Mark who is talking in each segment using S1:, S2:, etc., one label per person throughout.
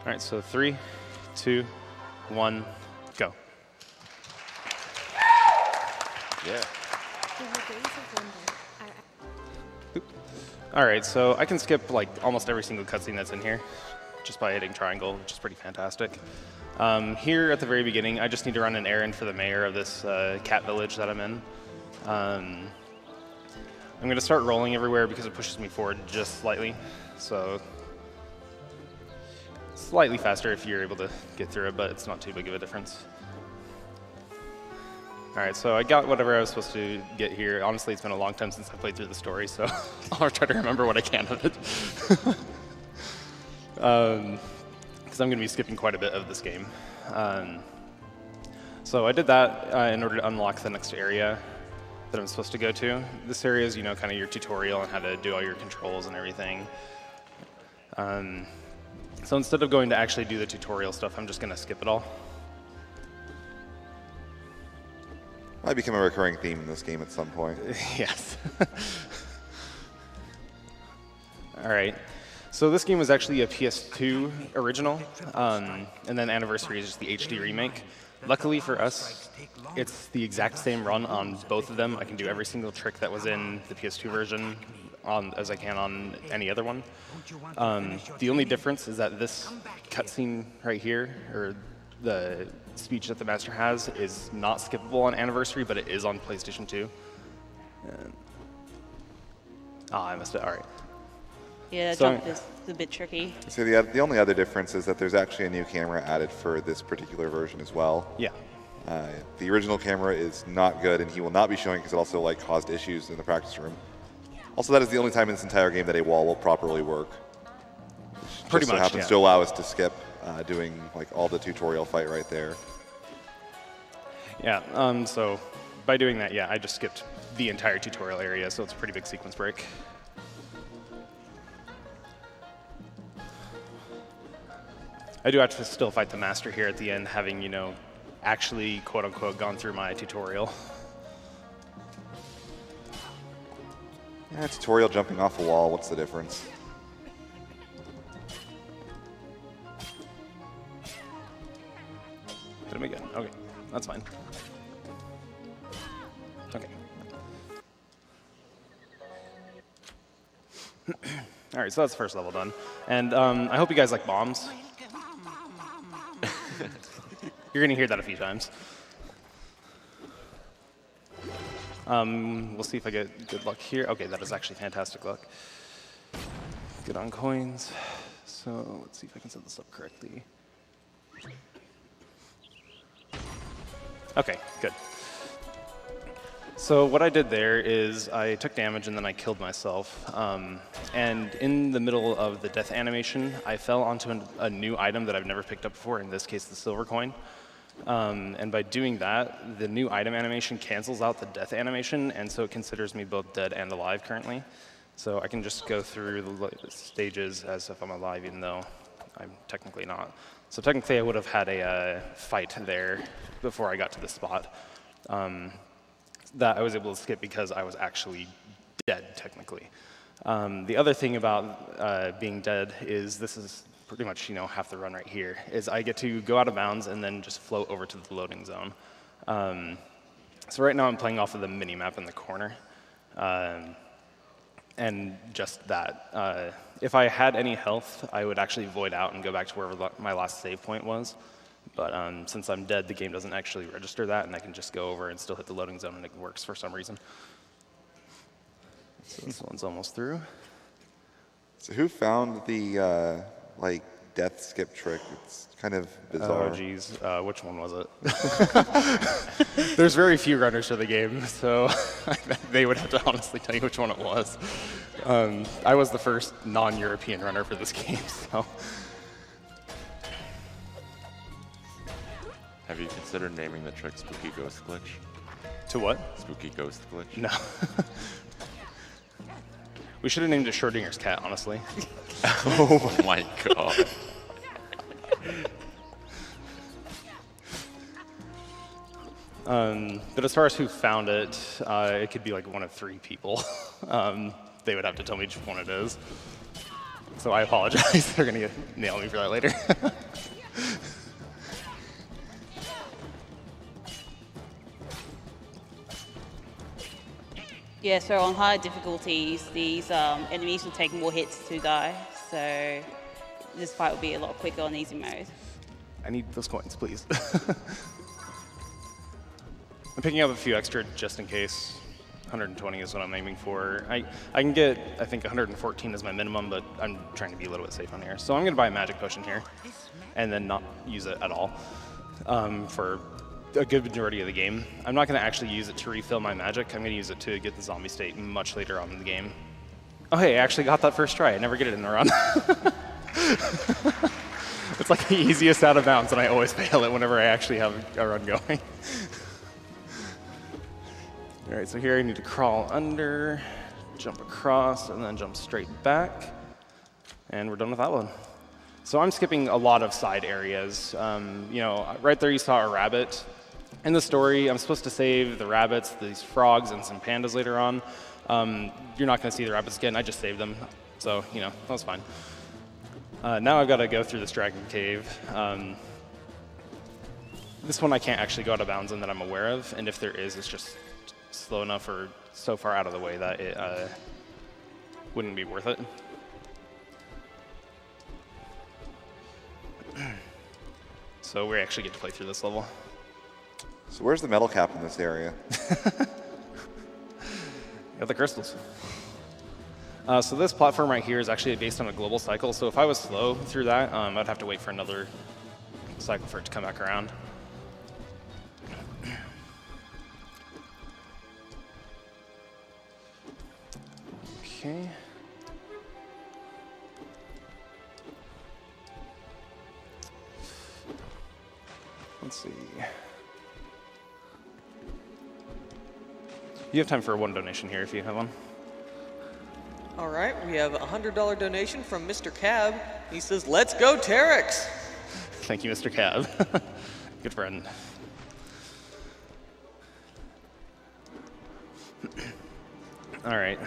S1: All right, so 3, 2, 1, go.
S2: Yeah.
S1: All right, so I can skip like almost every single cutscene that's in here just by hitting triangle, which is pretty fantastic. Here at the very beginning, I just need to run an errand for the mayor of this cat village that I'm in. I'm going to start rolling everywhere because it pushes me forward just slightly. So slightly faster if you're able to get through it, but it's not too big of a difference. All right, so I got whatever I was supposed to get here. Honestly, it's been a long time since I played through the story, so I'll try to remember what I can of it. Because I'm going to be skipping quite a bit of this game. So I did that in order to unlock the next area that I'm supposed to go to. This area is, kind of your tutorial on how to do all your controls and everything. So instead of going to actually do the tutorial stuff, I'm just going to skip it all.
S2: Might become a recurring theme in this game at some point.
S1: Yes. All right. So this game was actually a PS2 original, and then Anniversary is just the HD remake. Luckily for us, it's the exact same run on both of them. I can do every single trick that was in the PS2 version as I can on any other one. The only difference is that this cutscene right here, or the speech that the master has, is not skippable on Anniversary, but it is on PlayStation 2. I missed it. All right.
S3: Yeah, jump is a bit tricky.
S2: So the only other difference is that there's actually a new camera added for this particular version as well.
S1: Yeah.
S2: The original camera is not good, and he will not be showing because it also caused issues in the practice room. Also, that is the only time in this entire game that a wall will properly work.
S1: Pretty much,
S2: happens to allow us to skip doing all the tutorial fight right there.
S1: Yeah. So by doing that, I just skipped the entire tutorial area, so it's a pretty big sequence break. I do have to still fight the master here at the end, having, actually, quote-unquote, gone through my tutorial.
S2: Yeah, tutorial jumping off a wall, what's the difference?
S1: Hit him again. Okay, that's fine. Okay. All right, so that's the first level done. And I hope you guys like bombs. You're going to hear that a few times. We'll see if I get good luck here. Okay, that is actually fantastic luck. Good on coins. So let's see if I can set this up correctly. Okay, good. So what I did there is I took damage and then I killed myself. And in the middle of the death animation, I fell onto a new item that I've never picked up before, in this case the silver coin. And by doing that, the new item animation cancels out the death animation, and so it considers me both dead and alive currently. So I can just go through the stages as if I'm alive, even though I'm technically not. So technically I would have had a fight there before I got to this spot. That I was able to skip because I was actually dead, technically. The other thing about being dead is this is pretty much, half the run right here, is I get to go out of bounds and then just float over to the loading zone. So right now I'm playing off of the mini-map in the corner. And just that. If I had any health, I would actually void out and go back to wherever my last save point was. But since I'm dead, the game doesn't actually register that, and I can just go over and still hit the loading zone, and it works for some reason. So this one's almost through.
S2: So who found the death skip trick? It's kind of bizarre.
S1: Oh, geez. Which one was it? There's very few runners for the game, so they would have to honestly tell you which one it was. I was the first non-European runner for this game, so.
S4: Have you considered naming the trick Spooky Ghost Glitch?
S1: To what?
S4: Spooky Ghost Glitch?
S1: No. We should have named it Schrodinger's cat, honestly.
S4: Oh my god.
S1: But as far as who found it, it could be one of 3 people. They would have to tell me which one it is. So I apologize. They're going to nail me for that later.
S3: Yeah, so on higher difficulties, these enemies will take more hits to die. So this fight will be a lot quicker on easy mode.
S1: I need those coins, please. I'm picking up a few extra just in case. 120 is what I'm aiming for. I can get, I think 114 is my minimum, but I'm trying to be a little bit safe on here. So I'm going to buy a magic potion here and then not use it at all for a good majority of the game. I'm not going to actually use it to refill my magic. I'm going to use it to get the zombie state much later on in the game. Oh, hey, I actually got that first try. I never get it in a run. It's like the easiest out of bounds, and I always fail it whenever I actually have a run going. All right, so here I need to crawl under, jump across, and then jump straight back. And we're done with that one. So I'm skipping a lot of side areas. You know, right there you saw a rabbit. In the story, I'm supposed to save the rabbits, these frogs, and some pandas later on. You're not going to see the rabbits again. I just saved them. So, you know, that was fine. Now I've got to go through this dragon cave. This one I can't actually go out of bounds in that I'm aware of. And if there is, it's just slow enough or so far out of the way that it wouldn't be worth it. So we actually get to play through this level.
S2: So where's the metal cap in this area?
S1: Got the crystals. So this platform right here is actually based on a global cycle. So if I was slow through that, I'd have to wait for another cycle for it to come back around. Okay. Let's see. You have time for one donation here if you have one.
S5: All right, we have a $100 donation from Mr. Cab. He says, "Let's go, Terex."
S1: Thank you, Mr. Cab. Good friend. All right.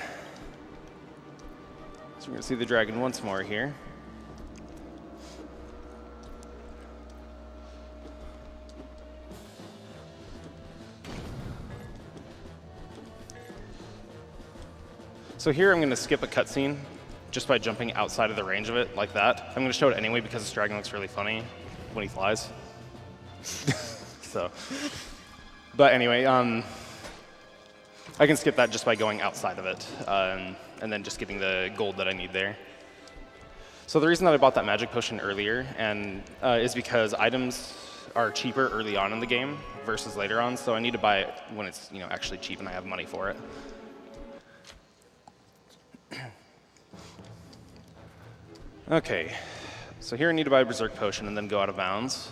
S1: So we're going to see the dragon once more here. So here I'm going to skip a cutscene just by jumping outside of the range of it like that. I'm going to show it anyway because this dragon looks really funny when he flies. So, but anyway, I can skip that just by going outside of it and then just getting the gold that I need there. So the reason that I bought that magic potion earlier is because items are cheaper early on in the game versus later on. So I need to buy it when it's actually cheap and I have money for it. Okay, so here I need to buy a Berserk Potion and then go out of bounds.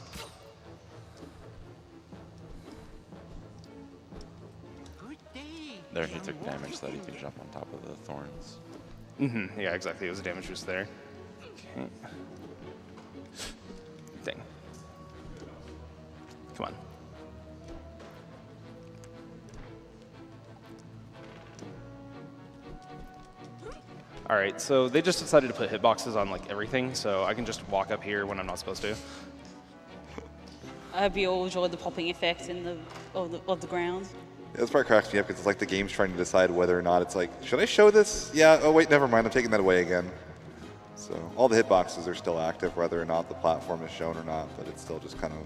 S4: There, he took damage so that he could jump on top of the thorns.
S1: Mm-hmm. Yeah, exactly. It was a damage boost there. Okay. Dang. Come on. All right, so they just decided to put hitboxes on like everything, so I can just walk up here when I'm not supposed to.
S3: I hope you all enjoyed the popping effect of the ground.
S2: Yeah, this part cracks me up because it's like the game's trying to decide whether or not it's like, should I show this? Yeah, oh wait, never mind, I'm taking that away again. So all the hitboxes are still active, whether or not the platform is shown or not, but it's still just kind of,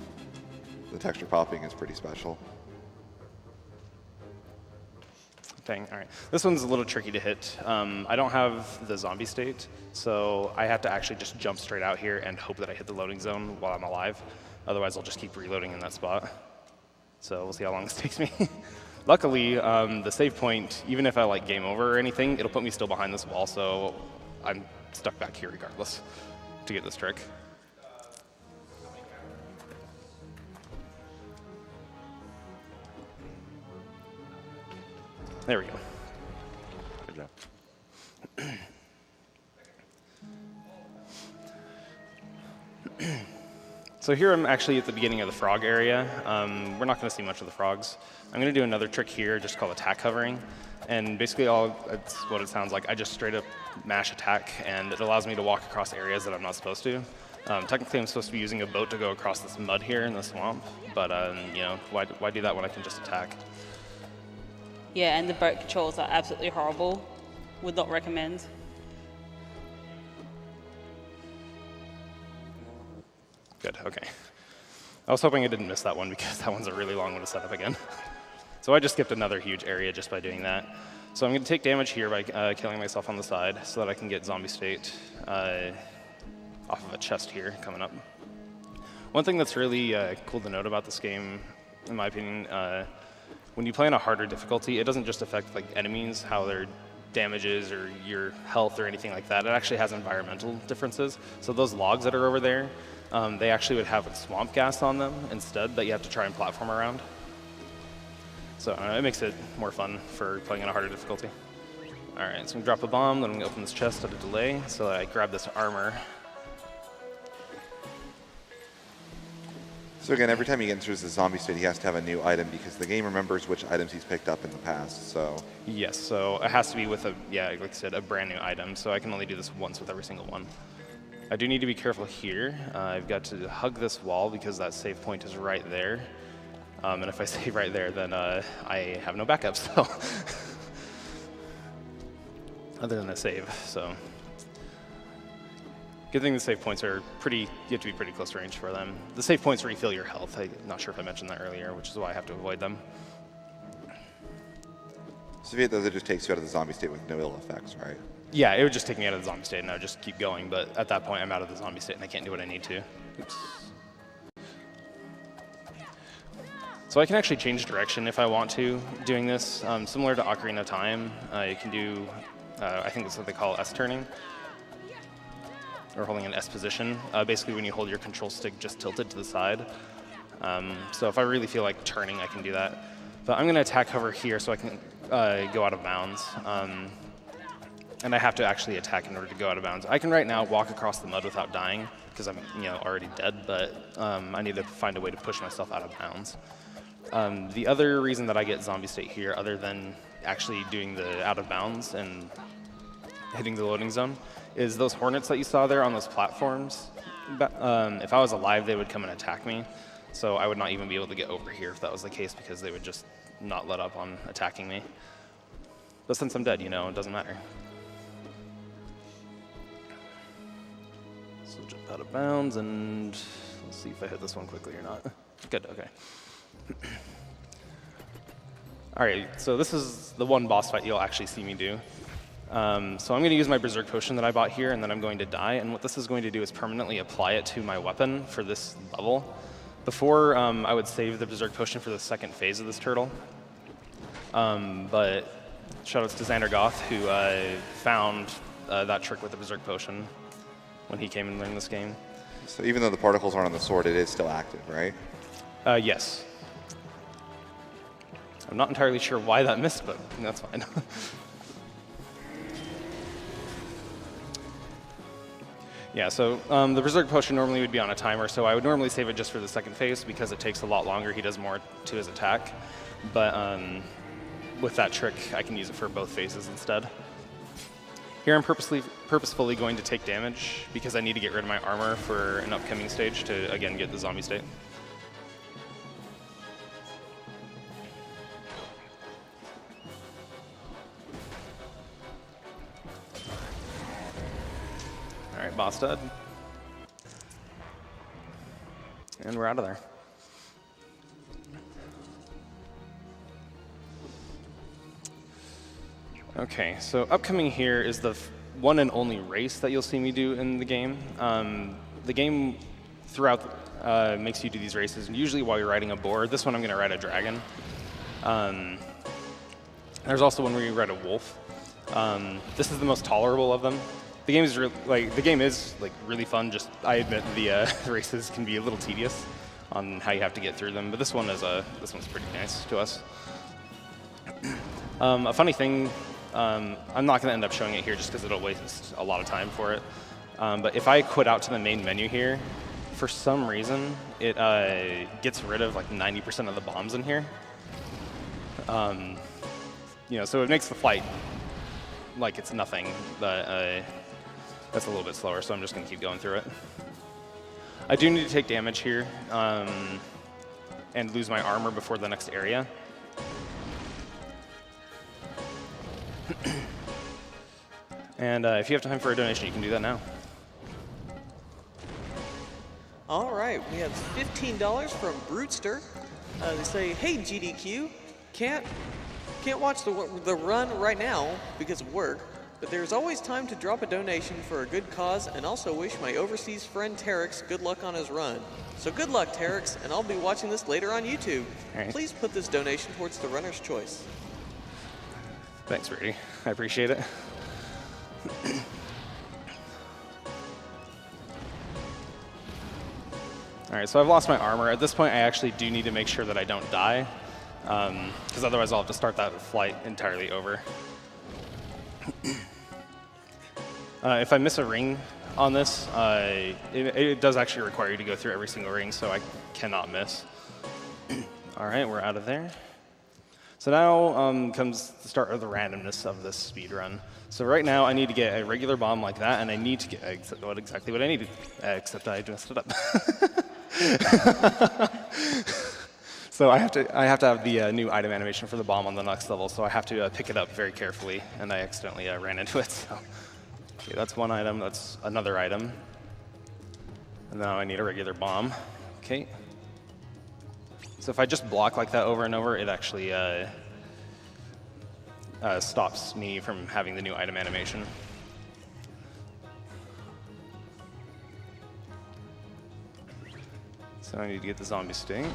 S2: the texture popping is pretty special.
S1: Dang, all right. This one's a little tricky to hit. I don't have the zombie state, so I have to actually just jump straight out here and hope that I hit the loading zone while I'm alive. Otherwise, I'll just keep reloading in that spot. So we'll see how long this takes me. Luckily, the save point, even if I like game over or anything, it'll put me still behind this wall, so I'm stuck back here regardless to get this trick. There we go.
S4: Good job.
S1: So here I'm actually at the beginning of the frog area. We're not going to see much of the frogs. I'm going to do another trick here just called attack hovering. And basically that's what it sounds like. I just straight up mash attack, and it allows me to walk across areas that I'm not supposed to. Technically, I'm supposed to be using a boat to go across this mud here in the swamp, but you know, why do that when I can just attack?
S3: Yeah, and the boat controls are absolutely horrible. Would not recommend.
S1: Good, okay. I was hoping I didn't miss that one because that one's a really long one to set up again. So I just skipped another huge area just by doing that. So I'm going to take damage here by killing myself on the side so that I can get zombie state off of a chest here coming up. One thing that's really cool to note about this game, in my opinion, when you play on a harder difficulty, it doesn't just affect like enemies, how their damages or your health or anything like that. It actually has environmental differences. So those logs that are over there, they actually would have like, swamp gas on them instead that you have to try and platform around. So it makes it more fun for playing on a harder difficulty. All right, so I'm gonna drop a bomb, then I'm gonna open this chest at a delay, so I grab this armor.
S2: So again, every time he enters the zombie state, he has to have a new item because the game remembers which items he's picked up in the past, so.
S1: Yes, so it has to be with like I said, a brand new item, so I can only do this once with every single one. I do need to be careful here. I've got to hug this wall because that save point is right there. And if I save right there, then I have no backup, so. Other than a save, so. Good thing the save points are you have to be pretty close range for them. The save points refill your health. I'm not sure if I mentioned that earlier, which is why I have to avoid them.
S2: So if it does, it just takes you out of the zombie state with no ill effects, right?
S1: Yeah, it would just take me out of the zombie state and I would just keep going, but at that point I'm out of the zombie state and I can't do what I need to. Oops. So I can actually change direction if I want to doing this. Similar to Ocarina of Time, you can do, I think that's what they call S-turning, or holding an S position. Basically when you hold your control stick just tilted to the side. So if I really feel like turning, I can do that. But I'm gonna attack hover here so I can go out of bounds. And I have to actually attack in order to go out of bounds. I can right now walk across the mud without dying because I'm already dead, but I need to find a way to push myself out of bounds. The other reason that I get zombie state here, other than actually doing the out of bounds and hitting the loading zone, is those hornets that you saw there on those platforms. If I was alive, they would come and attack me. So I would not even be able to get over here if that was the case because they would just not let up on attacking me. But since I'm dead, it doesn't matter. So jump out of bounds and let's see if I hit this one quickly or not. Good, okay. All right, so this is the one boss fight you'll actually see me do. So I'm going to use my Berserk Potion that I bought here, and then I'm going to die. And what this is going to do is permanently apply it to my weapon for this level. Before, I would save the Berserk Potion for the second phase of this turtle. But shoutouts to Xander Goth, who found that trick with the Berserk Potion when he came and learned this game.
S2: So even though the particles aren't on the sword, it is still active, right?
S1: Yes. I'm not entirely sure why that missed, but that's fine. Yeah, so the Berserk Potion normally would be on a timer, so I would normally save it just for the second phase because it takes a lot longer. He does more to his attack. But with that trick, I can use it for both phases instead. Here I'm purposefully going to take damage because I need to get rid of my armor for an upcoming stage to, again, get the zombie state. All right, boss dead. And we're out of there. Okay, so upcoming here is the one and only race that you'll see me do in the game. The game throughout makes you do these races, and usually while you're riding a boar. This one I'm going to ride a dragon. There's also one where you ride a wolf. This is the most tolerable of them. The game is really fun. Just I admit the races can be a little tedious on how you have to get through them, but this one's pretty nice to us. A funny thing, I'm not going to end up showing it here just because it'll waste a lot of time for it. But if I quit out to the main menu here, for some reason it gets rid of like 90% of the bombs in here. so it makes the flight like it's nothing, but that's a little bit slower, so I'm just going to keep going through it. I do need to take damage here and lose my armor before the next area. And if you have time for a donation, you can do that now.
S5: All right, we have $15 from Brutester. They say, "Hey GDQ, can't watch the run right now because of work, but there's always time to drop a donation for a good cause, and also wish my overseas friend Terex good luck on his run. So good luck, Terex, and I'll be watching this later on YouTube.
S1: Right.
S5: Please put this donation towards the runner's choice."
S1: Thanks, Brady. I appreciate it. All right, so I've lost my armor. At this point, I actually do need to make sure that I don't die, because otherwise I'll have to start that flight entirely over. If I miss a ring on this, it does actually require you to go through every single ring, so I cannot miss. All right, we're out of there. So now comes the start of the randomness of this speed run. So right now I need to get a regular bomb like that, and I need to get exactly what I needed, except I messed it up. So I have to have the new item animation for the bomb on the next level, so I have to pick it up very carefully, and I accidentally ran into it. So okay, that's one item, that's another item. And now I need a regular bomb. Okay. So if I just block like that over and over, it actually stops me from having the new item animation. So I need to get the zombie sting.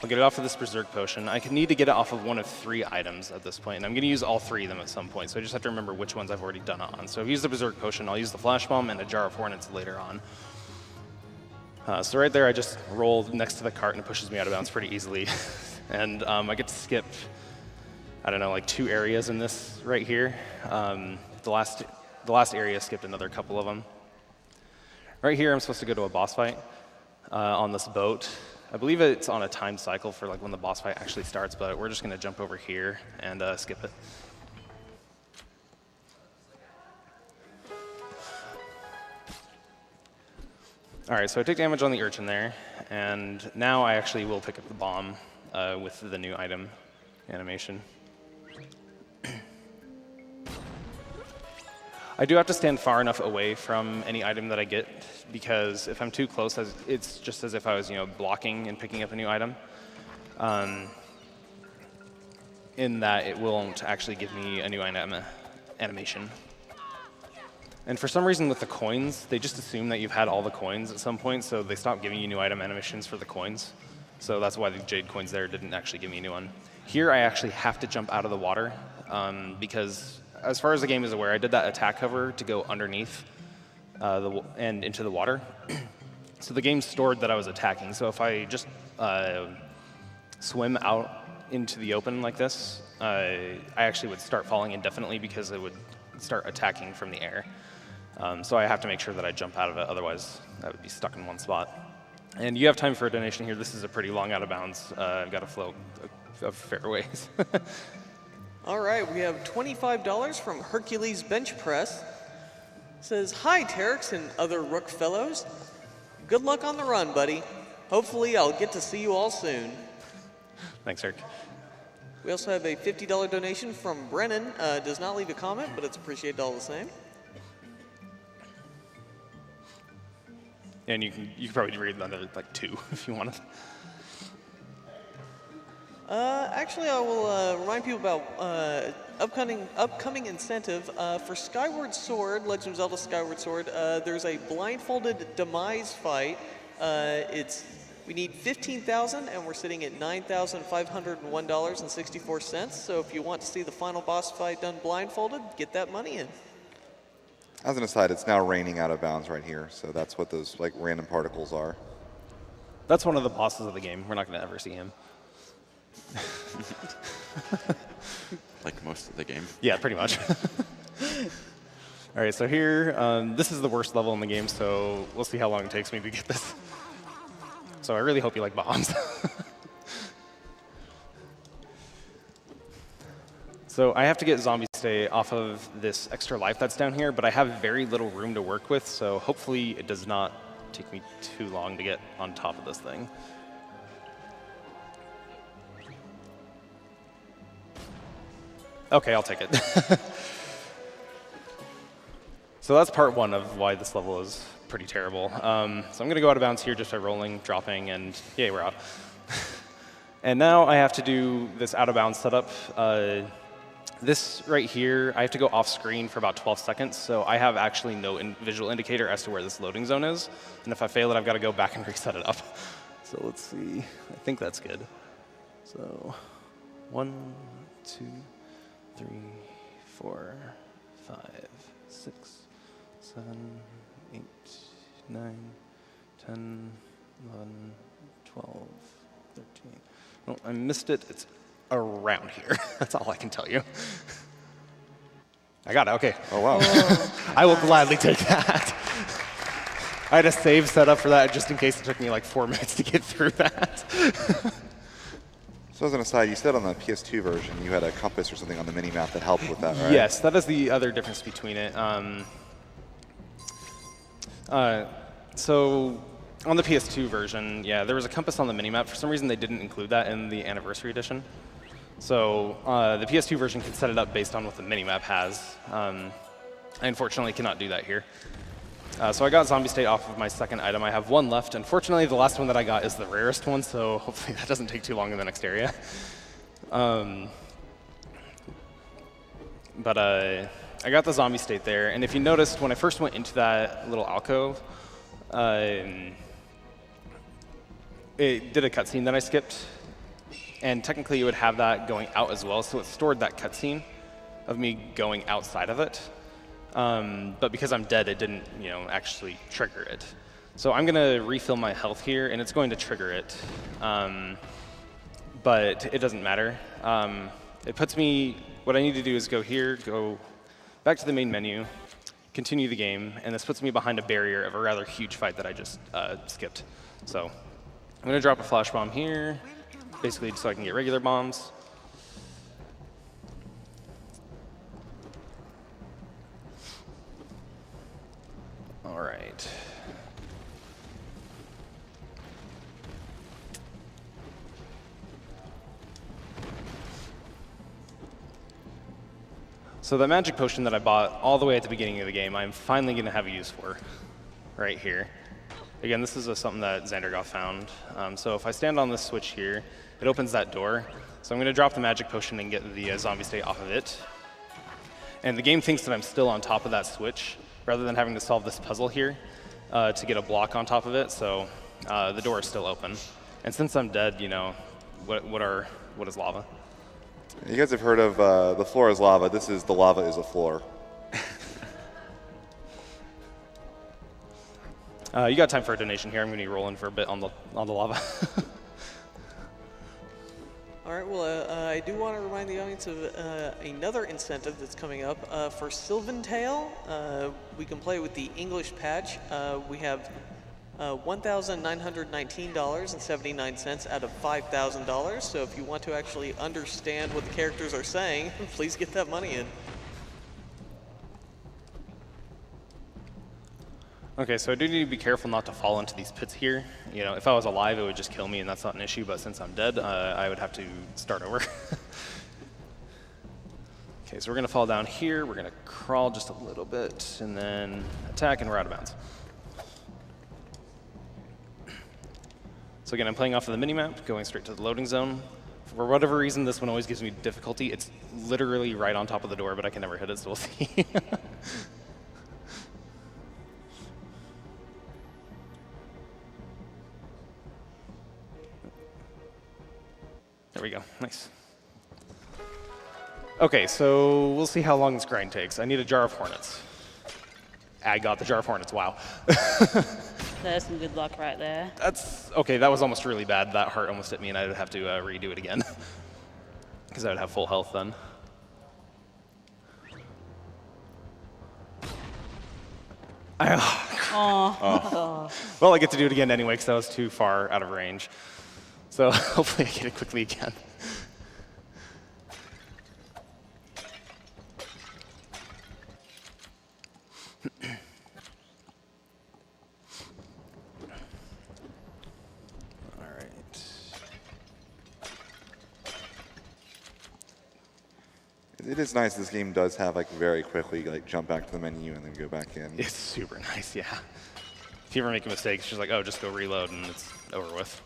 S1: I'll get it off of this Berserk Potion. I need to get it off of one of 3 items at this point, and I'm going to use all 3 of them at some point, so I just have to remember which ones I've already done it on. So I've used the Berserk Potion, I'll use the Flash Bomb, and a Jar of Hornets later on. So right there, I just roll next to the cart, and it pushes me out of bounds pretty easily. And I get to skip, I don't know, like 2 areas in this right here. The last area skipped another couple of them. Right here, I'm supposed to go to a boss fight on this boat. I believe it's on a timed cycle for like when the boss fight actually starts, but we're just going to jump over here and skip it. All right, so I took damage on the urchin there, and now I actually will pick up the bomb with the new item animation. I do have to stand far enough away from any item that I get, because if I'm too close, it's just as if I was, blocking and picking up a new item. In that it won't actually give me a new item animation. And for some reason with the coins, they just assume that you've had all the coins at some point, so they stop giving you new item animations for the coins. So that's why the jade coins there didn't actually give me a new one. Here I actually have to jump out of the water, because as far as the game is aware, I did that attack cover to go underneath and into the water. So the game stored that I was attacking. So if I just swim out into the open like this, I actually would start falling indefinitely because it would start attacking from the air. So I have to make sure that I jump out of it, otherwise I would be stuck in one spot. And you have time for a donation here. This is a pretty long out of bounds. I've got to float a fair ways.
S5: All right, we have $25 from Hercules Bench Press. Says, "Hi, Terex and other Rook fellows. Good luck on the run, buddy. Hopefully I'll get to see you all soon."
S1: Thanks, Eric.
S5: We also have a $50 donation from Brennan. Does not leave a comment, but it's appreciated all the same.
S1: And you can probably read another like 2 if you wanted.
S5: Actually, I will remind people about upcoming incentive for Skyward Sword, Legend of Zelda Skyward Sword. There's a blindfolded demise fight. We need 15,000, and we're sitting at $9,501.64. So if you want to see the final boss fight done blindfolded, get that money in.
S2: As an aside, it's now raining out of bounds right here, so that's what those like random particles are.
S1: That's one of the bosses of the game. We're not going to ever see him.
S4: Like most of the game.
S1: Yeah, pretty much. All right, so here, this is the worst level in the game, so we'll see how long it takes me to get this. So I really hope you like bombs. So I have to get Zombie Stay off of this extra life that's down here, but I have very little room to work with, so hopefully it does not take me too long to get on top of this thing. Okay, I'll take it. So that's part one of why this level is pretty terrible. So I'm going to go out of bounds here just by rolling, dropping, and yay, we're out. And now I have to do this out of bounds setup. This right here, I have to go off screen for about 12 seconds, so I have actually no visual indicator as to where this loading zone is. And if I fail it, I've got to go back and reset it up. So let's see. I think that's good. So 1, 2, 3, 4, 5, 6, 7, 8, 9, 10, 11, 12, 13. Oh, I missed it. It's around here. That's all I can tell you. I got it. Okay.
S2: Oh, wow.
S1: I will gladly take that. I had a save set up for that just in case it took me like 4 minutes to get through that.
S2: So as an aside, you said on the PS2 version you had a compass or something on the mini-map that helped with that, right?
S1: Yes, that is the other difference between it. So on the PS2 version, yeah, there was a compass on the minimap. For some reason, they didn't include that in the Anniversary Edition. So the PS2 version can set it up based on what the minimap has. I unfortunately cannot do that here. So I got Zombie State off of my second item. I have one left. Unfortunately, the last one that I got is the rarest one, so hopefully that doesn't take too long in the next area. But I got the Zombie State there, and if you noticed, when I first went into that little alcove, it did a cutscene that I skipped, and technically it would have that going out as well, so it stored that cutscene of me going outside of it. But because I'm dead, it didn't, actually trigger it. So I'm gonna refill my health here, and it's going to trigger it. But it doesn't matter. It puts me, what I need to do is go here, go back to the main menu, continue the game, and this puts me behind a barrier of a rather huge fight that I just skipped. So I'm gonna drop a flash bomb here, basically so I can get regular bombs. All right. So the magic potion that I bought all the way at the beginning of the game, I'm finally going to have a use for right here. Again, this is something that Xandergoth found. So if I stand on this switch here, it opens that door. So I'm going to drop the magic potion and get the zombie state off of it. And the game thinks that I'm still on top of that switch, rather than having to solve this puzzle here to get a block on top of it. So the door is still open. And since I'm dead, what is lava?
S2: You guys have heard of the floor is lava. This is the lava is a floor.
S1: You got time for a donation here. I'm going to be rolling for a bit on the lava.
S5: All right, well, I do want to remind the audience of another incentive that's coming up. For Sylvan Tale, we can play with the English patch. We have $1,919.79 out of $5,000. So if you want to actually understand what the characters are saying, please get that money in.
S1: Okay, so I do need to be careful not to fall into these pits here. If I was alive, it would just kill me, and that's not an issue. But since I'm dead, I would have to start over. Okay, so we're going to fall down here. We're going to crawl just a little bit, and then attack, and we're out of bounds. So again, I'm playing off of the minimap, going straight to the loading zone. For whatever reason, this one always gives me difficulty. It's literally right on top of the door, but I can never hit it, so we'll see. There we go, nice. Okay, so we'll see how long this grind takes. I need a jar of hornets. I got the jar of hornets, wow.
S3: There's some good luck right there.
S1: Okay, that was almost really bad. That heart almost hit me, and I would have to redo it again. Because I would have full health then.
S3: Oh.
S1: Well, I get to do it again anyway, because I was too far out of range. So hopefully I get it quickly again.
S2: It is nice. This game does have like very quickly like jump back to the menu and then go back in.
S1: It's super nice, yeah. If you ever make a mistake, it's just like, oh, just go reload and it's over with.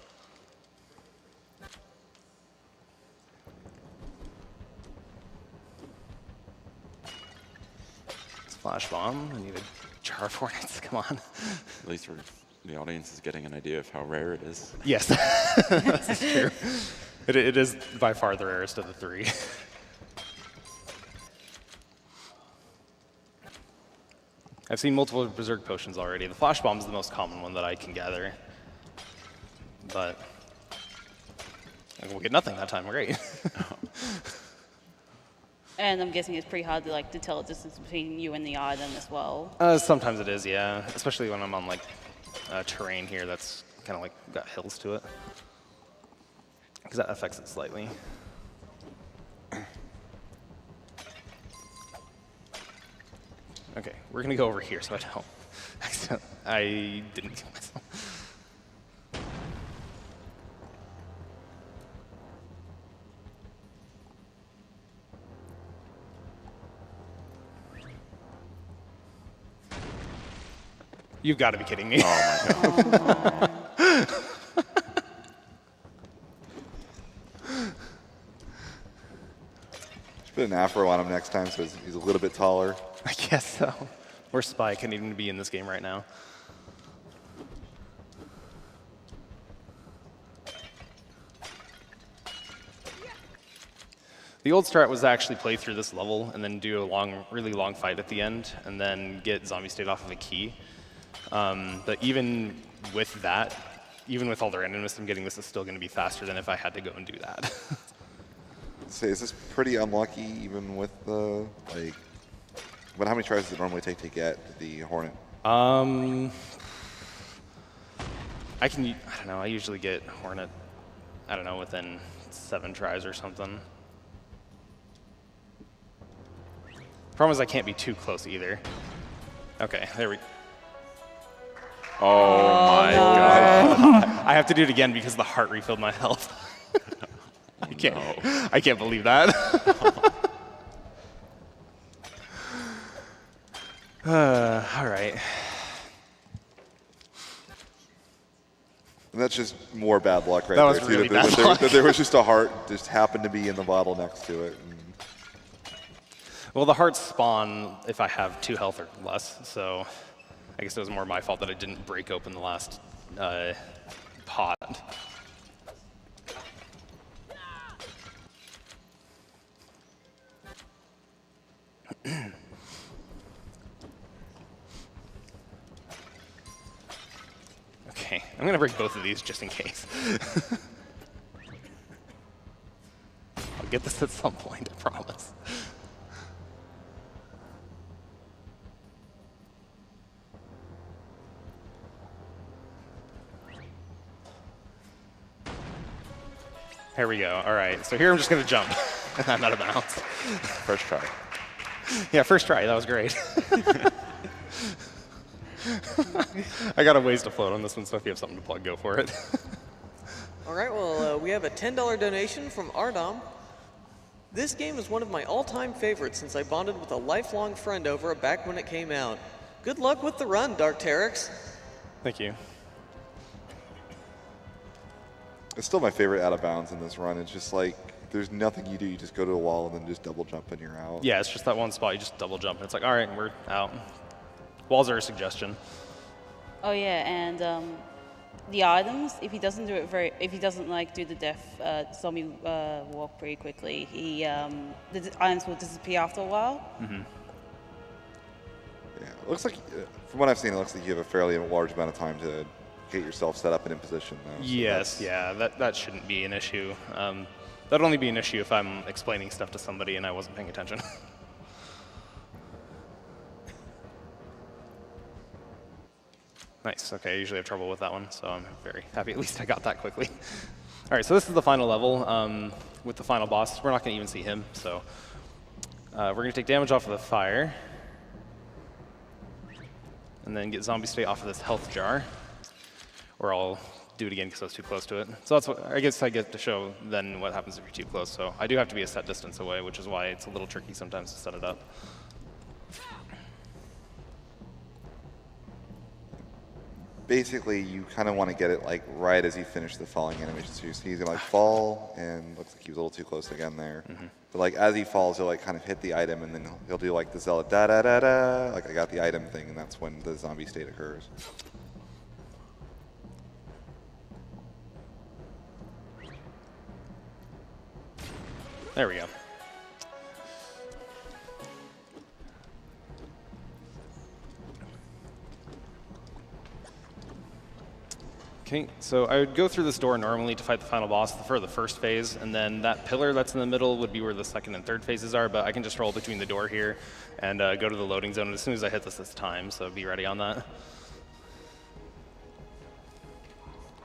S1: Splash bomb. I need a jar of hornets. Come on.
S4: At least the audience is getting an idea of how rare it is.
S1: Yes, this is true. It is by far the rarest of the three. I've seen multiple Berserk potions already. The flash bomb is the most common one that I can gather, but we'll get nothing that time. Great.
S3: And I'm guessing it's pretty hard to like to tell the distance between you and the item as well.
S1: Sometimes it is, yeah. Especially when I'm on like terrain here that's kind of like got hills to it, because that affects it slightly. Okay, we're gonna go over here so I don't. I didn't kill myself. You've got to be kidding me.
S4: Oh my god.
S2: Should put an afro on him next time so he's a little bit taller.
S1: I guess so. Or Spy couldn't even be in this game right now. The old strat was to actually play through this level and then do a really long fight at the end, and then get zombie state off of a key. But even with that, even with all the randomness, I'm getting this is still going to be faster than if I had to go and do that.
S2: Say, is this pretty unlucky even with the like? But how many tries does it normally take to get the Hornet?
S1: I don't know, I usually get Hornet, I don't know, within 7 tries or something. Problem is I can't be too close either. Okay, there we go.
S4: Oh my god.
S1: I have to do it again because the heart refilled my health. I can't believe that. All right.
S2: And that's just more bad luck right
S1: That
S2: there.
S1: was
S2: too,
S1: really
S2: that
S1: bad luck.
S2: there was just a heart just happened to be in the bottle next to it. And
S1: Well, the hearts spawn if I have 2 health or less, so I guess it was more my fault that I didn't break open the last pot. Okay, I'm gonna break both of these just in case. I'll get this at some point, I promise. Here we go. All right, so here I'm just gonna jump, and I'm out of bounds.
S4: First try.
S1: Yeah, first try. That was great. I got a ways to float on this one, so if you have something to plug, go for it.
S5: All right, well, we have a $10 donation from Ardom. This game is one of my all-time favorites since I bonded with a lifelong friend over it back when it came out. Good luck with the run, Dark Terex.
S1: Thank you.
S2: it's still my favorite out of bounds in this run. It's just like there's nothing you do. You just go to a wall and then just double jump and you're out.
S1: Yeah, it's just that one spot. You just double jump, and it's like, all right, we're out. Walls are a suggestion.
S3: Oh yeah, and the items, if he doesn't do it if he doesn't like do the death zombie walk pretty quickly, the items will disappear after a while.
S1: Mm-hmm.
S2: Yeah, it looks like, from what I've seen, it looks like you have a fairly large amount of time to get yourself set up and in position, though. So
S1: Yes, yeah, that shouldn't be an issue. That'd only be an issue if I'm explaining stuff to somebody and I wasn't paying attention. Nice, okay, I usually have trouble with that one, so I'm very happy at least I got that quickly. All right, so this is the final level with the final boss. We're not gonna even see him, so we're gonna take damage off of the fire and then get zombie state off of this health jar, or I'll do it again because I was too close to it. So that's what I guess I get to show then what happens if you're too close. So I do have to be a set distance away, which is why it's a little tricky sometimes to set it up.
S2: Basically, you kind of want to get it like right as you finish the falling animation. So he's gonna like fall, and looks like he was a little too close again there. But like as he falls, he'll like kind of hit the item, and then he'll do like the Zelda da da da da, like I got the item thing, and that's when the zombie state occurs.
S1: There we go. Okay, so I would go through this door normally to fight the final boss for the first phase, and then that pillar that's in the middle would be where the second and third phases are, but I can just roll between the door here and go to the loading zone as soon as I hit this time, so be ready on that.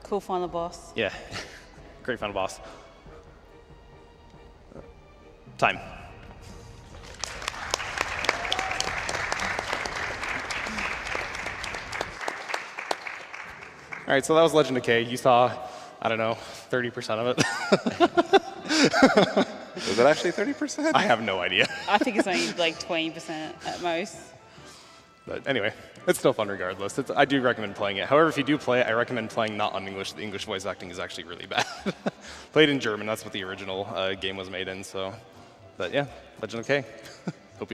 S3: Cool final boss.
S1: Yeah, great final boss. Time. All right, so that was Legend of K. You saw, I don't know, 30% of it.
S2: Was that actually 30%?
S1: I have no idea.
S3: I think it's only like 20% at most.
S1: But anyway, it's still fun regardless. I do recommend playing it. However, if you do play it, I recommend playing not on English. The English voice acting is actually really bad. Play it in German. That's what the original game was made in. So, but yeah, Legend of K.